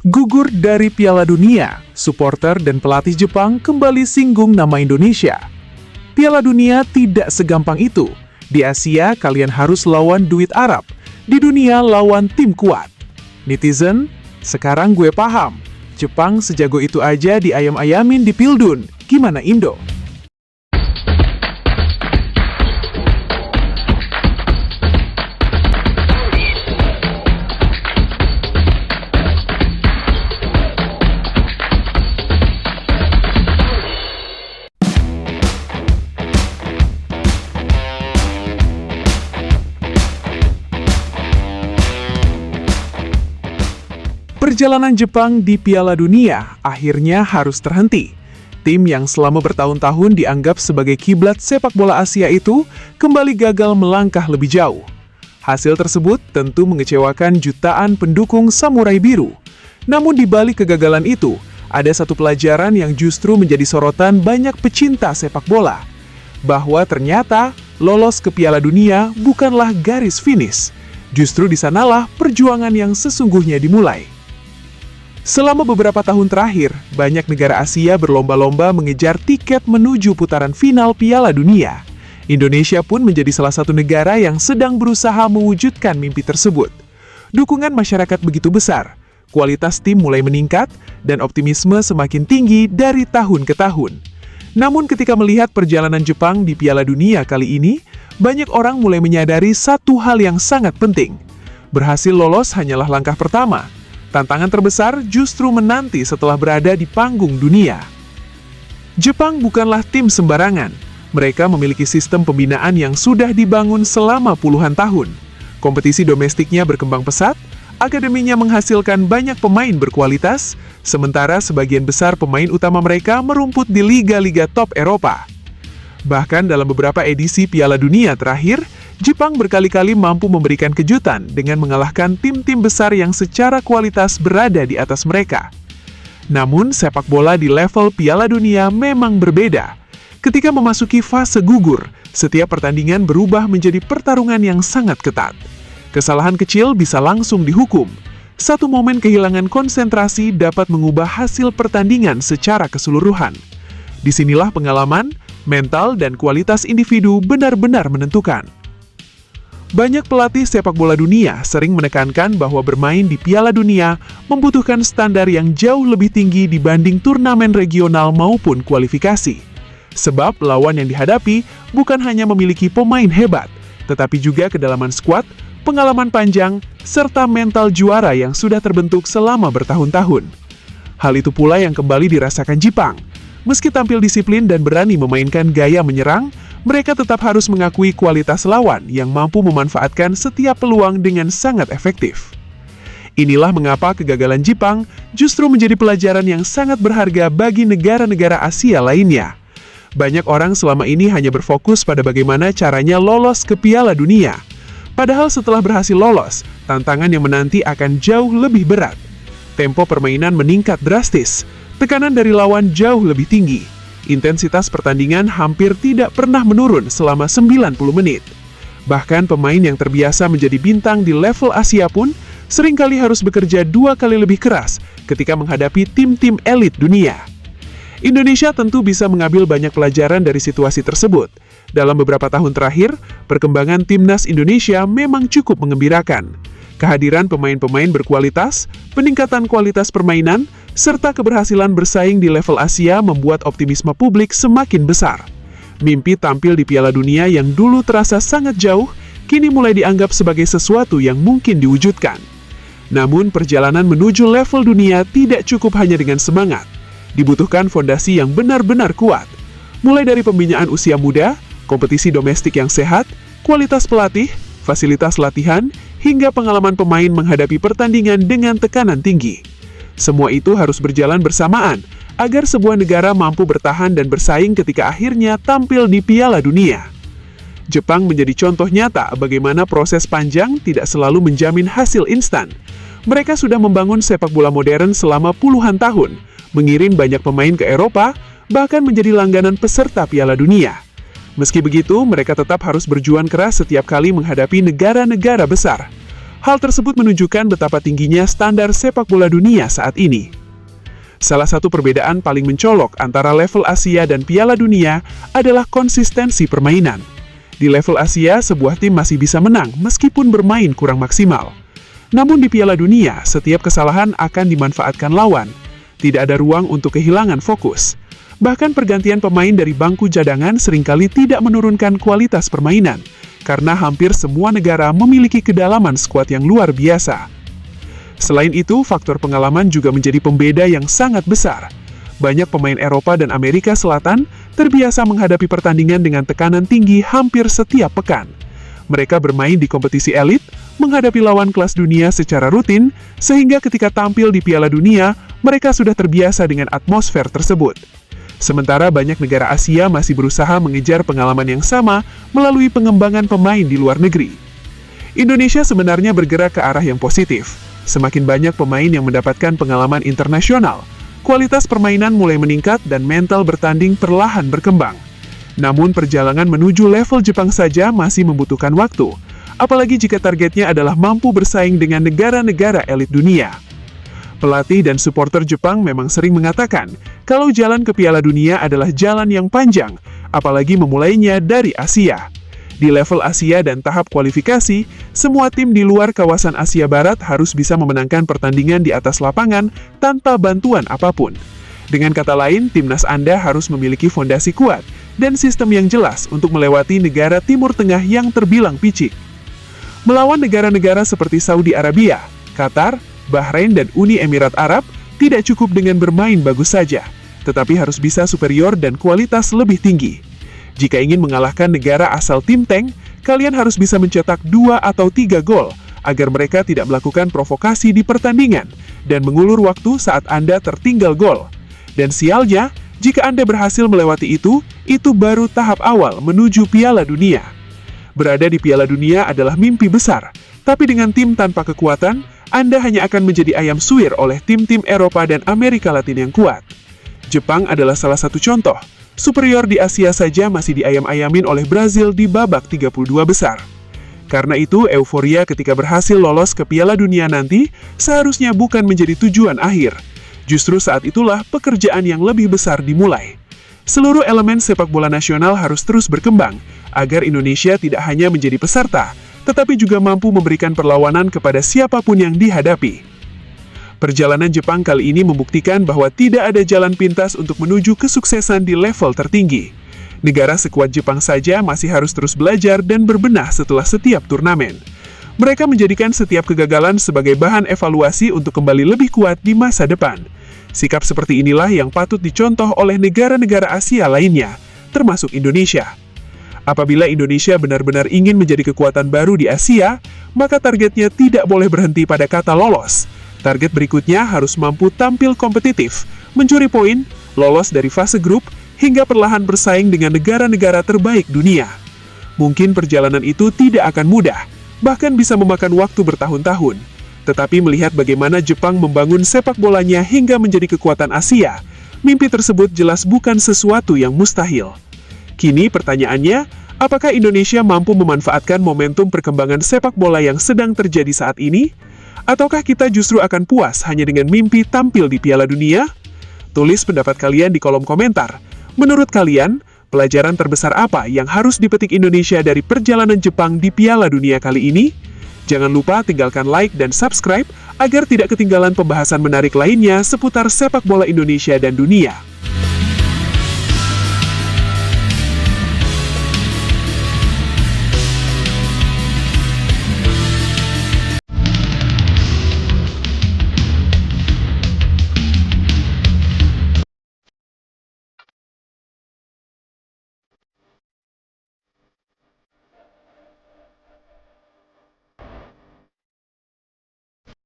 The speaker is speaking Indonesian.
Gugur dari Piala Dunia, supporter dan pelatih Jepang kembali singgung nama Indonesia. Piala Dunia tidak segampang itu. Di Asia, kalian harus lawan duit Arab. Di dunia, lawan tim kuat. Netizen, sekarang gue paham. Jepang sejago itu aja diayam-ayamin di Pildun. Gimana Indo? Perjalanan Jepang di Piala Dunia akhirnya harus terhenti. Tim yang selama bertahun-tahun dianggap sebagai kiblat sepak bola Asia itu kembali gagal melangkah lebih jauh. Hasil tersebut tentu mengecewakan jutaan pendukung Samurai Biru. Namun di balik kegagalan itu, ada satu pelajaran yang justru menjadi sorotan banyak pecinta sepak bola. Bahwa ternyata lolos ke Piala Dunia bukanlah garis finish. Justru di sanalah perjuangan yang sesungguhnya dimulai. Selama beberapa tahun terakhir, banyak negara Asia berlomba-lomba mengejar tiket menuju putaran final Piala Dunia. Indonesia pun menjadi salah satu negara yang sedang berusaha mewujudkan mimpi tersebut. Dukungan masyarakat begitu besar, kualitas tim mulai meningkat, dan optimisme semakin tinggi dari tahun ke tahun. Namun ketika melihat perjalanan Jepang di Piala Dunia kali ini, banyak orang mulai menyadari satu hal yang sangat penting. Berhasil lolos hanyalah langkah pertama. Tantangan terbesar justru menanti setelah berada di panggung dunia. Jepang bukanlah tim sembarangan. Mereka memiliki sistem pembinaan yang sudah dibangun selama puluhan tahun. Kompetisi domestiknya berkembang pesat, akademinya menghasilkan banyak pemain berkualitas, sementara sebagian besar pemain utama mereka merumput di liga-liga top Eropa. Bahkan dalam beberapa edisi Piala Dunia terakhir, Jepang berkali-kali mampu memberikan kejutan dengan mengalahkan tim-tim besar yang secara kualitas berada di atas mereka. Namun, sepak bola di level Piala Dunia memang berbeda. Ketika memasuki fase gugur, setiap pertandingan berubah menjadi pertarungan yang sangat ketat. Kesalahan kecil bisa langsung dihukum. Satu momen kehilangan konsentrasi dapat mengubah hasil pertandingan secara keseluruhan. Disinilah pengalaman, mental, dan kualitas individu benar-benar menentukan. Banyak pelatih sepak bola dunia sering menekankan bahwa bermain di Piala Dunia membutuhkan standar yang jauh lebih tinggi dibanding turnamen regional maupun kualifikasi. Sebab lawan yang dihadapi bukan hanya memiliki pemain hebat, tetapi juga kedalaman skuad, pengalaman panjang, serta mental juara yang sudah terbentuk selama bertahun-tahun. Hal itu pula yang kembali dirasakan Jepang. Meski tampil disiplin dan berani memainkan gaya menyerang, mereka tetap harus mengakui kualitas lawan yang mampu memanfaatkan setiap peluang dengan sangat efektif. Inilah mengapa kegagalan Jepang justru menjadi pelajaran yang sangat berharga bagi negara-negara Asia lainnya. Banyak orang selama ini hanya berfokus pada bagaimana caranya lolos ke Piala Dunia. Padahal setelah berhasil lolos, tantangan yang menanti akan jauh lebih berat. Tempo permainan meningkat drastis, tekanan dari lawan jauh lebih tinggi. Intensitas pertandingan hampir tidak pernah menurun selama 90 menit. Bahkan pemain yang terbiasa menjadi bintang di level Asia pun seringkali harus bekerja 2 kali lebih keras ketika menghadapi tim-tim elit dunia. Indonesia tentu bisa mengambil banyak pelajaran dari situasi tersebut. Dalam beberapa tahun terakhir, perkembangan timnas Indonesia memang cukup mengembirakan. Kehadiran pemain-pemain berkualitas, peningkatan kualitas permainan, serta keberhasilan bersaing di level Asia membuat optimisme publik semakin besar. Mimpi tampil di Piala Dunia yang dulu terasa sangat jauh, kini mulai dianggap sebagai sesuatu yang mungkin diwujudkan. Namun, perjalanan menuju level dunia tidak cukup hanya dengan semangat. Dibutuhkan fondasi yang benar-benar kuat. Mulai dari pembinaan usia muda, kompetisi domestik yang sehat, kualitas pelatih, fasilitas latihan, hingga pengalaman pemain menghadapi pertandingan dengan tekanan tinggi. Semua itu harus berjalan bersamaan, agar sebuah negara mampu bertahan dan bersaing ketika akhirnya tampil di Piala Dunia. Jepang menjadi contoh nyata bagaimana proses panjang tidak selalu menjamin hasil instan. Mereka sudah membangun sepak bola modern selama puluhan tahun, mengirim banyak pemain ke Eropa, bahkan menjadi langganan peserta Piala Dunia. Meski begitu, mereka tetap harus berjuang keras setiap kali menghadapi negara-negara besar. Hal tersebut menunjukkan betapa tingginya standar sepak bola dunia saat ini. Salah satu perbedaan paling mencolok antara level Asia dan Piala Dunia adalah konsistensi permainan. Di level Asia, sebuah tim masih bisa menang meskipun bermain kurang maksimal. Namun di Piala Dunia, setiap kesalahan akan dimanfaatkan lawan. Tidak ada ruang untuk kehilangan fokus. Bahkan pergantian pemain dari bangku cadangan seringkali tidak menurunkan kualitas permainan, karena hampir semua negara memiliki kedalaman skuad yang luar biasa. Selain itu, faktor pengalaman juga menjadi pembeda yang sangat besar. Banyak pemain Eropa dan Amerika Selatan terbiasa menghadapi pertandingan dengan tekanan tinggi hampir setiap pekan. Mereka bermain di kompetisi elit, menghadapi lawan kelas dunia secara rutin, sehingga ketika tampil di Piala Dunia, mereka sudah terbiasa dengan atmosfer tersebut. Sementara banyak negara Asia masih berusaha mengejar pengalaman yang sama melalui pengembangan pemain di luar negeri. Indonesia sebenarnya bergerak ke arah yang positif. Semakin banyak pemain yang mendapatkan pengalaman internasional, kualitas permainan mulai meningkat dan mental bertanding perlahan berkembang. Namun perjalanan menuju level Jepang saja masih membutuhkan waktu, apalagi jika targetnya adalah mampu bersaing dengan negara-negara elit dunia. Pelatih dan supporter Jepang memang sering mengatakan kalau jalan ke Piala Dunia adalah jalan yang panjang, apalagi memulainya dari Asia. Di level Asia dan tahap kualifikasi, semua tim di luar kawasan Asia Barat harus bisa memenangkan pertandingan di atas lapangan tanpa bantuan apapun. Dengan kata lain, timnas Anda harus memiliki fondasi kuat dan sistem yang jelas untuk melewati negara Timur Tengah yang terbilang picik. Melawan negara-negara seperti Saudi Arabia, Qatar, Bahrain, dan Uni Emirat Arab tidak cukup dengan bermain bagus saja, tetapi harus bisa superior dan kualitas lebih tinggi. Jika ingin mengalahkan negara asal Tim Tank, kalian harus bisa mencetak 2 atau 3 gol, agar mereka tidak melakukan provokasi di pertandingan, dan mengulur waktu saat Anda tertinggal gol. Dan sialnya, jika Anda berhasil melewati itu baru tahap awal menuju Piala Dunia. Berada di Piala Dunia adalah mimpi besar, tapi dengan tim tanpa kekuatan, Anda hanya akan menjadi ayam suwir oleh tim-tim Eropa dan Amerika Latin yang kuat. Jepang adalah salah satu contoh. Superior di Asia saja masih diayam-ayamin oleh Brazil di babak 32 besar. Karena itu, euforia ketika berhasil lolos ke Piala Dunia nanti seharusnya bukan menjadi tujuan akhir. Justru saat itulah pekerjaan yang lebih besar dimulai. Seluruh elemen sepak bola nasional harus terus berkembang, agar Indonesia tidak hanya menjadi peserta, tetapi juga mampu memberikan perlawanan kepada siapapun yang dihadapi. Perjalanan Jepang kali ini membuktikan bahwa tidak ada jalan pintas untuk menuju kesuksesan di level tertinggi. Negara sekuat Jepang saja masih harus terus belajar dan berbenah setelah setiap turnamen. Mereka menjadikan setiap kegagalan sebagai bahan evaluasi untuk kembali lebih kuat di masa depan. Sikap seperti inilah yang patut dicontoh oleh negara-negara Asia lainnya, termasuk Indonesia. Apabila Indonesia benar-benar ingin menjadi kekuatan baru di Asia, maka targetnya tidak boleh berhenti pada kata lolos. Target berikutnya harus mampu tampil kompetitif, mencuri poin, lolos dari fase grup, hingga perlahan bersaing dengan negara-negara terbaik dunia. Mungkin perjalanan itu tidak akan mudah, bahkan bisa memakan waktu bertahun-tahun. Tetapi melihat bagaimana Jepang membangun sepak bolanya hingga menjadi kekuatan Asia, mimpi tersebut jelas bukan sesuatu yang mustahil. Kini pertanyaannya, apakah Indonesia mampu memanfaatkan momentum perkembangan sepak bola yang sedang terjadi saat ini? Ataukah kita justru akan puas hanya dengan mimpi tampil di Piala Dunia? Tulis pendapat kalian di kolom komentar. Menurut kalian, pelajaran terbesar apa yang harus dipetik Indonesia dari perjalanan Jepang di Piala Dunia kali ini? Jangan lupa tinggalkan like dan subscribe agar tidak ketinggalan pembahasan menarik lainnya seputar sepak bola Indonesia dan dunia.